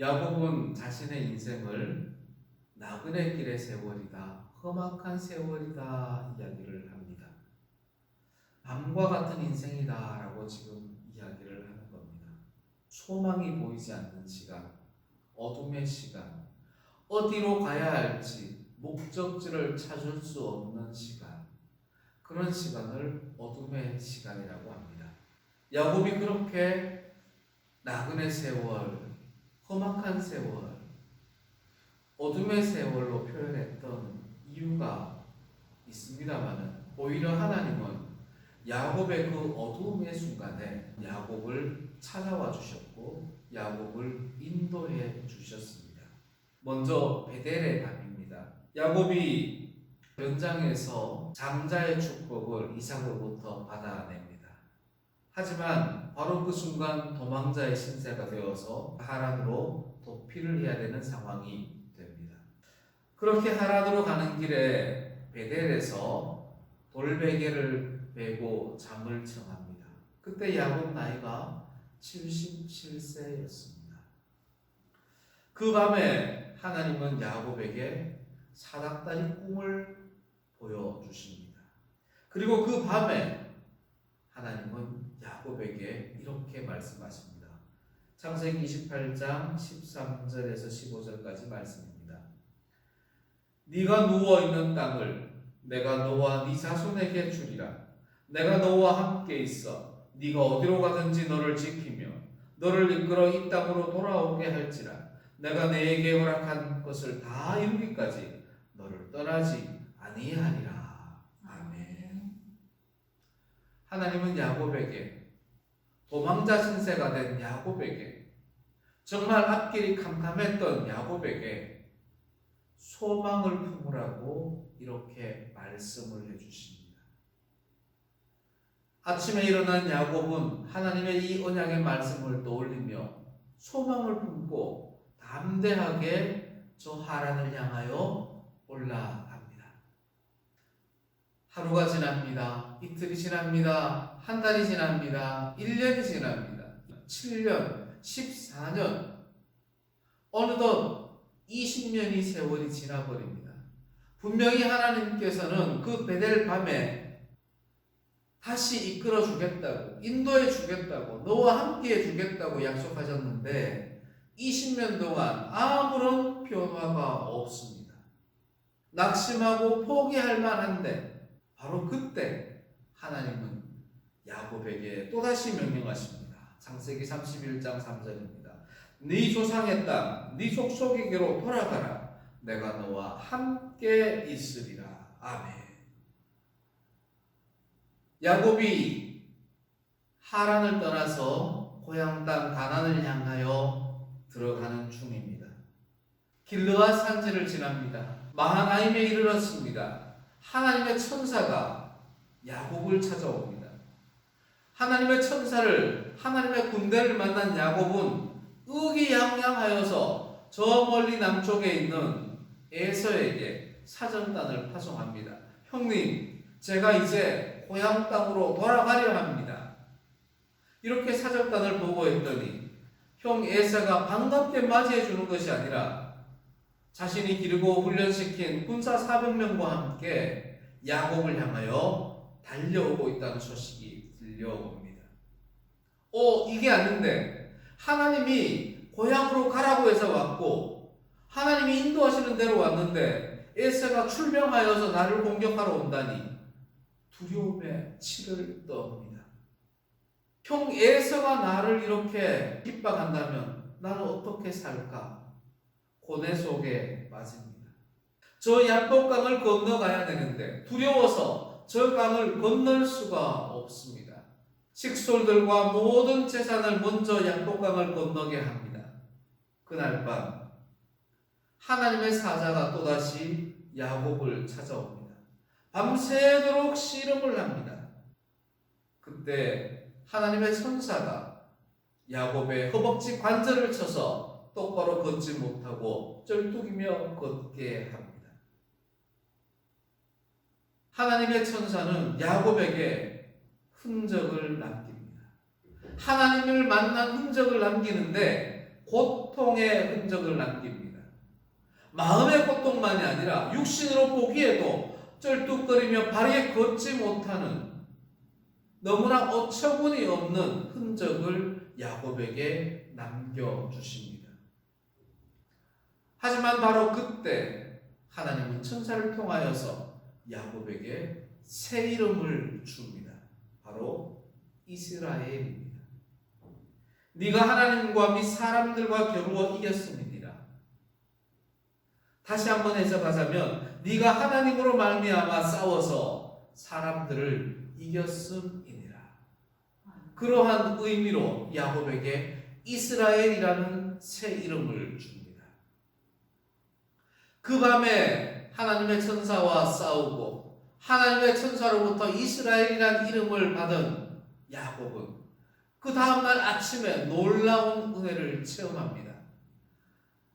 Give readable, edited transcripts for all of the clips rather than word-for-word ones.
야곱은 자신의 인생을 나그네 길의 세월이다, 험악한 세월이다 이야기를 합니다. 밤과 같은 인생이다 라고 지금 이야기를 하는 겁니다. 소망이 보이지 않는 시간, 어둠의 시간, 어디로 가야 할지 목적지를 찾을 수 없는 시간, 그런 시간을 어둠의 시간이라고 합니다. 야곱이 그렇게 나그네 세월, 험악한 세월, 어둠의 세월로 표현했던 이유가 있습니다만 오히려 하나님은 야곱의 그 어두움의 순간에 야곱을 찾아와 주셨고 야곱을 인도해 주셨습니다. 먼저 베델의 밤입니다. 야곱이 현장에서 장자의 축복을 이삭으로부터 받아냅니다. 하지만 바로 그 순간 도망자의 신세가 되어서 하란으로 도피를 해야 되는 상황이 됩니다. 그렇게 하란으로 가는 길에 베델에서 돌베개를 베고 잠을 청합니다. 그때 야곱 나이가 77세였습니다. 그 밤에 하나님은 야곱에게 사닥다리 꿈을 보여주십니다. 그리고 그 밤에 하나님은 야곱에게 이렇게 말씀하십니다. 창세기 28장 13절에서 15절까지 말씀입니다. 네가 누워있는 땅을 내가 너와 네 자손에게 주리라. 내가 너와 함께 있어 네가 어디로 가든지 너를 지키며 너를 이끌어 이 땅으로 돌아오게 할지라. 내가 네게 허락한 것을 다 이루기까지 너를 떠나지 아니하리라. 아멘. 하나님은 야곱에게, 도망자 신세가 된 야곱에게, 정말 앞길이 캄캄했던 야곱에게 소망을 품으라고 이렇게 말씀을 해주십니다. 아침에 일어난 야곱은 하나님의 이 언약의 말씀을 떠올리며 소망을 품고 담대하게 저 하란을 향하여 올라갑니다. 하루가 지납니다. 이틀이 지납니다. 한 달이 지납니다. 1년이 지납니다. 7년, 14년, 어느덧 20년이 세월이 지나버립니다. 분명히 하나님께서는 그 베델 밤에 다시 이끌어 주겠다고, 인도해 주겠다고, 너와 함께 해 주겠다고 약속하셨는데 20년 동안 아무런 변화가 없습니다. 낙심하고 포기할 만한데 바로 그때 하나님은 야곱에게 또다시 명령하십니다. 창세기 31장 3절입니다. 네 조상의 땅, 네 족속에게로 돌아가라. 내가 너와 함께 있으리라. 아멘. 야곱이 하란을 떠나서 고향 땅 가나안을 향하여 들어가는 중입니다. 길르앗 산지를 지납니다. 마하나임에 이르렀습니다. 하나님의 천사가 야곱을 찾아옵니다. 하나님의 천사를, 하나님의 군대를 만난 야곱은 의기양양하여서 저 멀리 남쪽에 있는 에서에게 사정단을 파송합니다. 형님, 제가 이제 고향 땅으로 돌아가려 합니다. 이렇게 사정단을 보고했더니 형 에서가 반갑게 맞이해 주는 것이 아니라 자신이 기르고 훈련시킨 군사 400명과 함께 야곱을 향하여 달려오고 있다는 소식이 들려옵니다. 이게 아닌데 하나님이 고향으로 가라고 해서 왔고 하나님이 인도하시는 대로 왔는데 에서가 출병하여서 나를 공격하러 온다니 두려움에 치를 떠옵니다. 형 에서가 나를 이렇게 핍박한다면 나는 어떻게 살까? 고뇌 속에 빠집니다. 저 야복강을 건너가야 되는데 두려워서 저 강을 건널 수가 없습니다. 식솔들과 모든 재산을 먼저 야복강을 건너게 합니다. 그날 밤 하나님의 사자가 또다시 야곱을 찾아옵니다. 밤새도록 씨름을 합니다. 그때 하나님의 천사가 야곱의 허벅지 관절을 쳐서 똑바로 걷지 못하고 쩔뚝이며 걷게 합니다. 하나님의 천사는 야곱에게 흔적을 남깁니다. 하나님을 만난 흔적을 남기는데 곧 고통의 흔적을 남깁니다. 마음의 고통만이 아니라 육신으로 보기에도 쩔뚝거리며 바르게 걷지 못하는 너무나 어처구니 없는 흔적을 야곱에게 남겨주십니다. 하지만 바로 그때 하나님은 천사를 통하여서 야곱에게 새 이름을 줍니다. 바로 이스라엘입니다. 네가 하나님과 및 사람들과 겨루어 이겼음이니라. 다시 한번 해석하자면 네가 하나님으로 말미암아 싸워서 사람들을 이겼음이니라. 그러한 의미로 야곱에게 이스라엘이라는 새 이름을 줍니다. 그 밤에 하나님의 천사와 싸우고 하나님의 천사로부터 이스라엘이라는 이름을 받은 야곱은 그 다음날 아침에 놀라운 은혜를 체험합니다.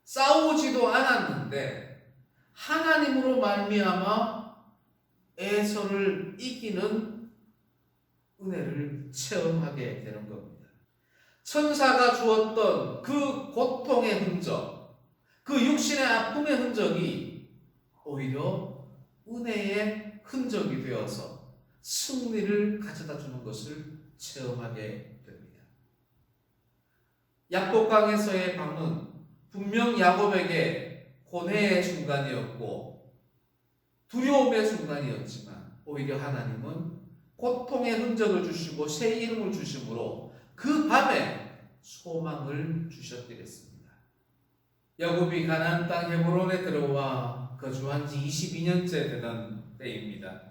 싸우지도 않았는데 하나님으로 말미암아 에서를 이기는 은혜를 체험하게 되는 겁니다. 천사가 주었던 그 고통의 흔적, 그 육신의 아픔의 흔적이 오히려 은혜의 흔적이 되어서 승리를 가져다 주는 것을 체험하게 됩니다. 약복강에서의 밤은 분명 야곱에게 고뇌의 순간이었고 두려움의 순간이었지만 오히려 하나님은 고통의 흔적을 주시고 새 이름을 주심으로 그 밤에 소망을 주셨더랬습니다. 야곱이 가나안 땅 헤브론에 들어와 거주한 지 22년째 되던 때입니다.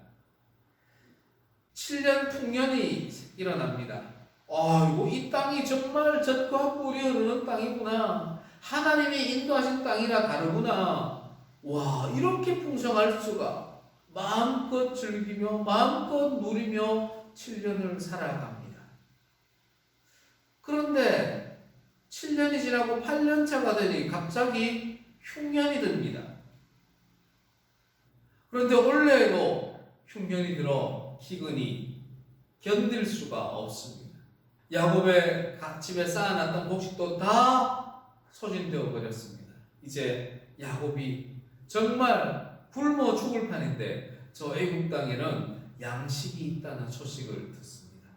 7년 풍년이 일어납니다. 아이고, 이 땅이 정말 젖과 꿀이 흐르는 땅이구나. 하나님이 인도하신 땅이라 다르구나. 와, 이렇게 풍성할 수가. 마음껏 즐기며 마음껏 누리며 7년을 살아갑니다. 그런데 7년이 지나고 8년차가 되니 갑자기 흉년이 듭니다. 그런데 올해에도 흉년이 들어 기근이 견딜 수가 없습니다. 야곱의 집에 쌓아놨던 곡식도 다 소진되어 버렸습니다. 이제 야곱이 정말 굶어 죽을 판인데 저 애굽 땅에는 양식이 있다는 소식을 듣습니다.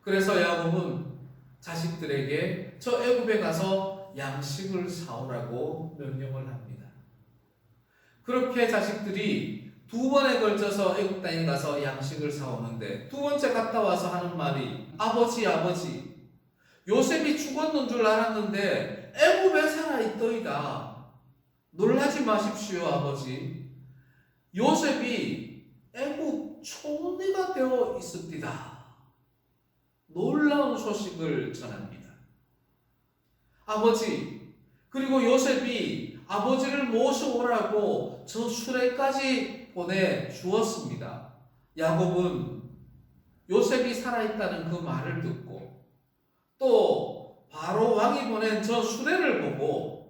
그래서 야곱은 자식들에게 저 애굽에 가서 양식을 사오라고 명령을 합니다. 그렇게 자식들이 2번에 걸쳐서 애굽 땅에 가서 양식을 사오는데 2번째 갔다 와서 하는 말이 아버지 요셉이 죽었는 줄 알았는데 애굽에 살아있더이다. 놀라지 마십시오 아버지. 요셉이 애굽 총리가 되어 있습니다. 놀라운 소식을 전합니다. 아버지, 그리고 요셉이 아버지를 모셔오라고 저 수레까지 보내주었습니다. 야곱은 요셉이 살아있다는 그 말을 듣고 또 바로 왕이 보낸 저 수레를 보고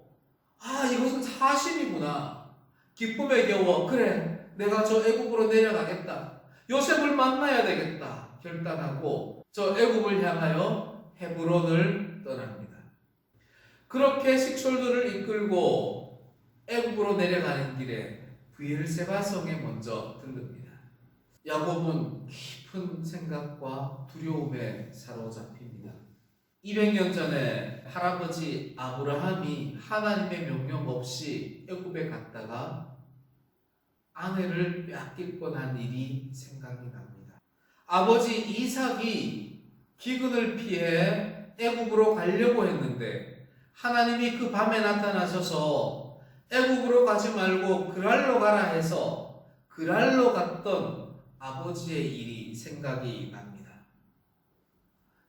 이것은 사실이구나. 기쁨에 겨워 그래, 내가 저 애굽으로 내려가겠다. 요셉을 만나야 되겠다 결단하고 저 애굽을 향하여 헤브론을 떠납니다. 그렇게 식솔들을 이끌고 애굽으로 내려가는 길에 브엘세바 성에 먼저 들릅니다. 야곱은 깊은 생각과 두려움에 사로잡힙니다. 200년 전에 할아버지 아브라함이 하나님의 명령 없이 애굽에 갔다가 아내를 빼앗길 뻔한 일이 생각이 납니다. 아버지 이삭이 기근을 피해 애굽으로 가려고 했는데 하나님이 그 밤에 나타나셔서 애굽으로 가지 말고 그랄로 가라 해서 그랄로 갔던 아버지의 일이 생각이 납니다.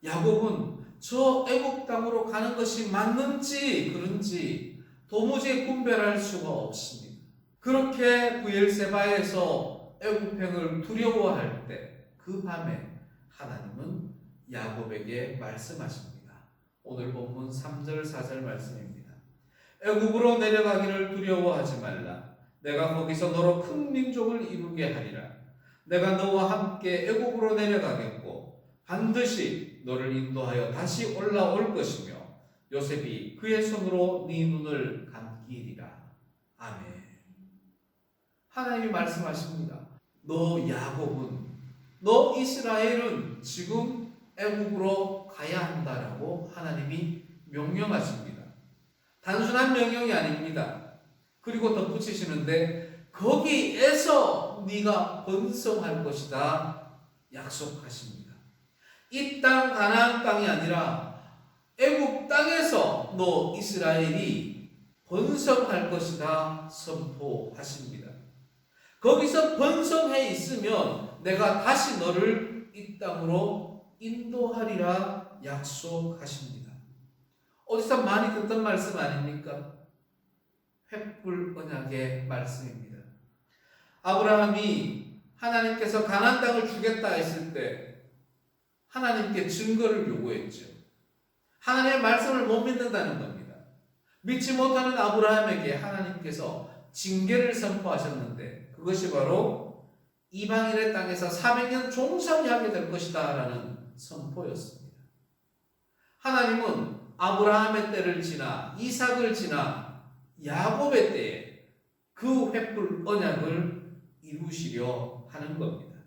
야곱은 저 애굽 땅으로 가는 것이 맞는지 그런지 도무지 분별할 수가 없습니다. 그렇게 브엘세바에서 애굽행을 두려워할 때 그 밤에 하나님은 야곱에게 말씀하십니다. 오늘 본문 3절 4절 말씀입니다. 애굽으로 내려가기를 두려워하지 말라. 내가 거기서 너로 큰 민족을 이루게 하리라. 내가 너와 함께 애굽으로 내려가겠고 반드시 너를 인도하여 다시 올라올 것이며 요셉이 그의 손으로 네 눈을 감기리라. 아멘. 하나님이 말씀하십니다. 너 야곱은, 너 이스라엘은 지금 애국으로 가야 한다라고 하나님이 명령하십니다. 단순한 명령이 아닙니다. 그리고 덧붙이시는데 거기에서 네가 번성할 것이다 약속하십니다. 이 땅 가나안 땅이 아니라 애국 땅에서 너 이스라엘이 번성할 것이다 선포하십니다. 거기서 번성해 있으면 내가 다시 너를 이 땅으로 인도하리라 약속하십니다. 어디서 많이 듣던 말씀 아닙니까? 횃불 언약의 말씀입니다. 아브라함이 하나님께서 가나안 땅을 주겠다 했을 때 하나님께 증거를 요구했죠. 하나님의 말씀을 못 믿는다는 겁니다. 믿지 못하는 아브라함에게 하나님께서 징계를 선포하셨는데 그것이 바로 이방인의 땅에서 400년 종살이 하게 될 것이다 라는 선포였습니다. 하나님은 아브라함의 때를 지나 이삭을 지나 야곱의 때에 그 횃불 언약을 이루시려 하는 겁니다.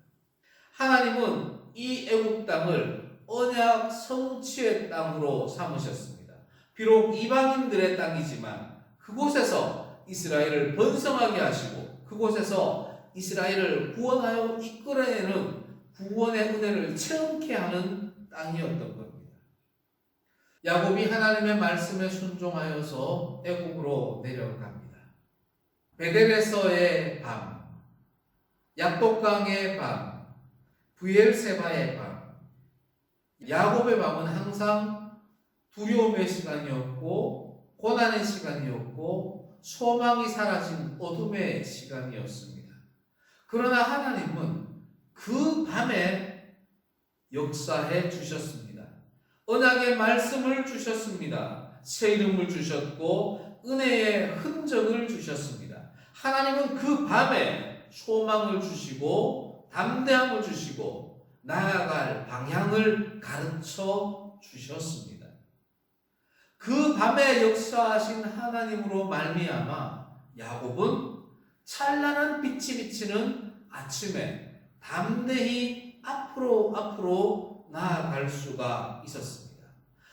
하나님은 이 애국 땅을 언약 성취의 땅으로 삼으셨습니다. 비록 이방인들의 땅이지만 그곳에서 이스라엘을 번성하게 하시고 그곳에서 이스라엘을 구원하여 이끌어내는 구원의 은혜를 체험케 하는 땅이었던 겁니다. 야곱이 하나님의 말씀에 순종하여서 애국으로 내려갑니다. 베델에서의 밤, 약독강의 밤, 브엘세바의 밤, 야곱의 밤은 항상 두려움의 시간이었고 고난의 시간이었고 소망이 사라진 어둠의 시간이었습니다. 그러나 하나님은 그 밤에 역사해 주셨습니다. 언약의 말씀을 주셨습니다. 새 이름을 주셨고 은혜의 흔적을 주셨습니다. 하나님은 그 밤에 소망을 주시고 담대함을 주시고 나아갈 방향을 가르쳐 주셨습니다. 그 밤에 역사하신 하나님으로 말미암아 야곱은 찬란한 빛이 비치는 아침에 담대히 앞으로 나아갈 수가 있었습니다.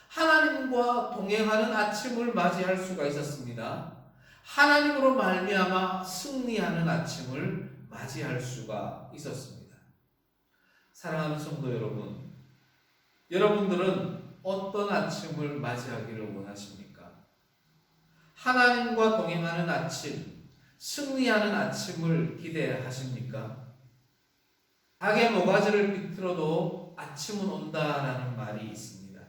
하나님과 동행하는 아침을 맞이할 수가 있었습니다. 하나님으로 말미암아 승리하는 아침을 맞이할 수가 있었습니다. 사랑하는 성도 여러분, 여러분들은 어떤 아침을 맞이하기를 원하십니까? 하나님과 동행하는 아침, 승리하는 아침을 기대하십니까? 닭의 모가지를 비틀어도 아침은 온다라는 말이 있습니다.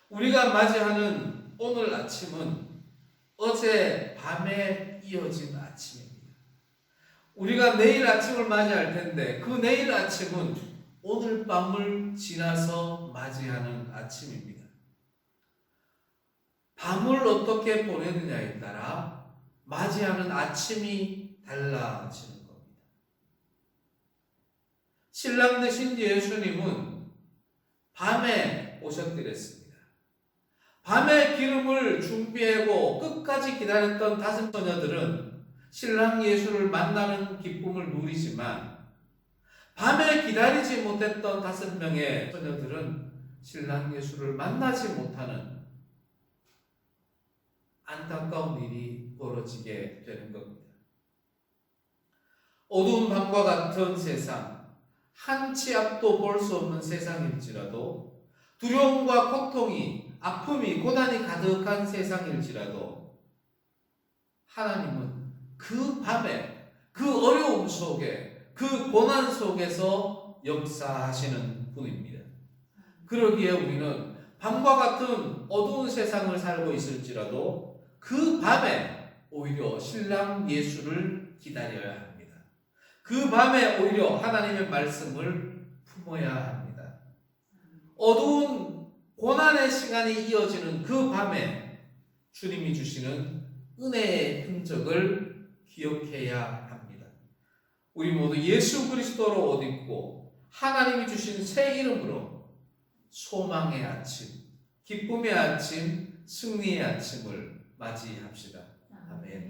우리가 맞이하는 오늘 아침은 어제 밤에 이어진 아침입니다. 우리가 내일 아침을 맞이할 텐데 그 내일 아침은 오늘 밤을 지나서 맞이하는 아침입니다. 밤을 어떻게 보내느냐에 따라 맞이하는 아침이 달라지는 겁니다. 신랑 되신 예수님은 밤에 오셨더랬습니다. 밤에 기름을 준비하고 끝까지 기다렸던 5 처녀들은 신랑 예수를 만나는 기쁨을 누리지만 밤에 기다리지 못했던 5명의 처녀들은 신랑 예수를 만나지 못하는 안타까운 일이 벌어지게 되는 겁니다. 어두운 밤과 같은 세상, 한 치 앞도 볼 수 없는 세상일지라도, 두려움과 고통이, 아픔이, 고난이 가득한 세상일지라도 하나님은 그 밤에, 그 어려움 속에, 그 고난 속에서 역사하시는 분입니다. 그러기에 우리는 밤과 같은 어두운 세상을 살고 있을지라도 그 밤에 오히려 신랑 예수를 기다려야 합니다. 그 밤에 오히려 하나님의 말씀을 품어야 합니다. 어두운 고난의 시간이 이어지는 그 밤에 주님이 주시는 은혜의 흔적을 기억해야 합니다. 우리 모두 예수 그리스도로 옷 입고 하나님이 주신 새 이름으로 소망의 아침, 기쁨의 아침, 승리의 아침을 맞이합시다. 아멘.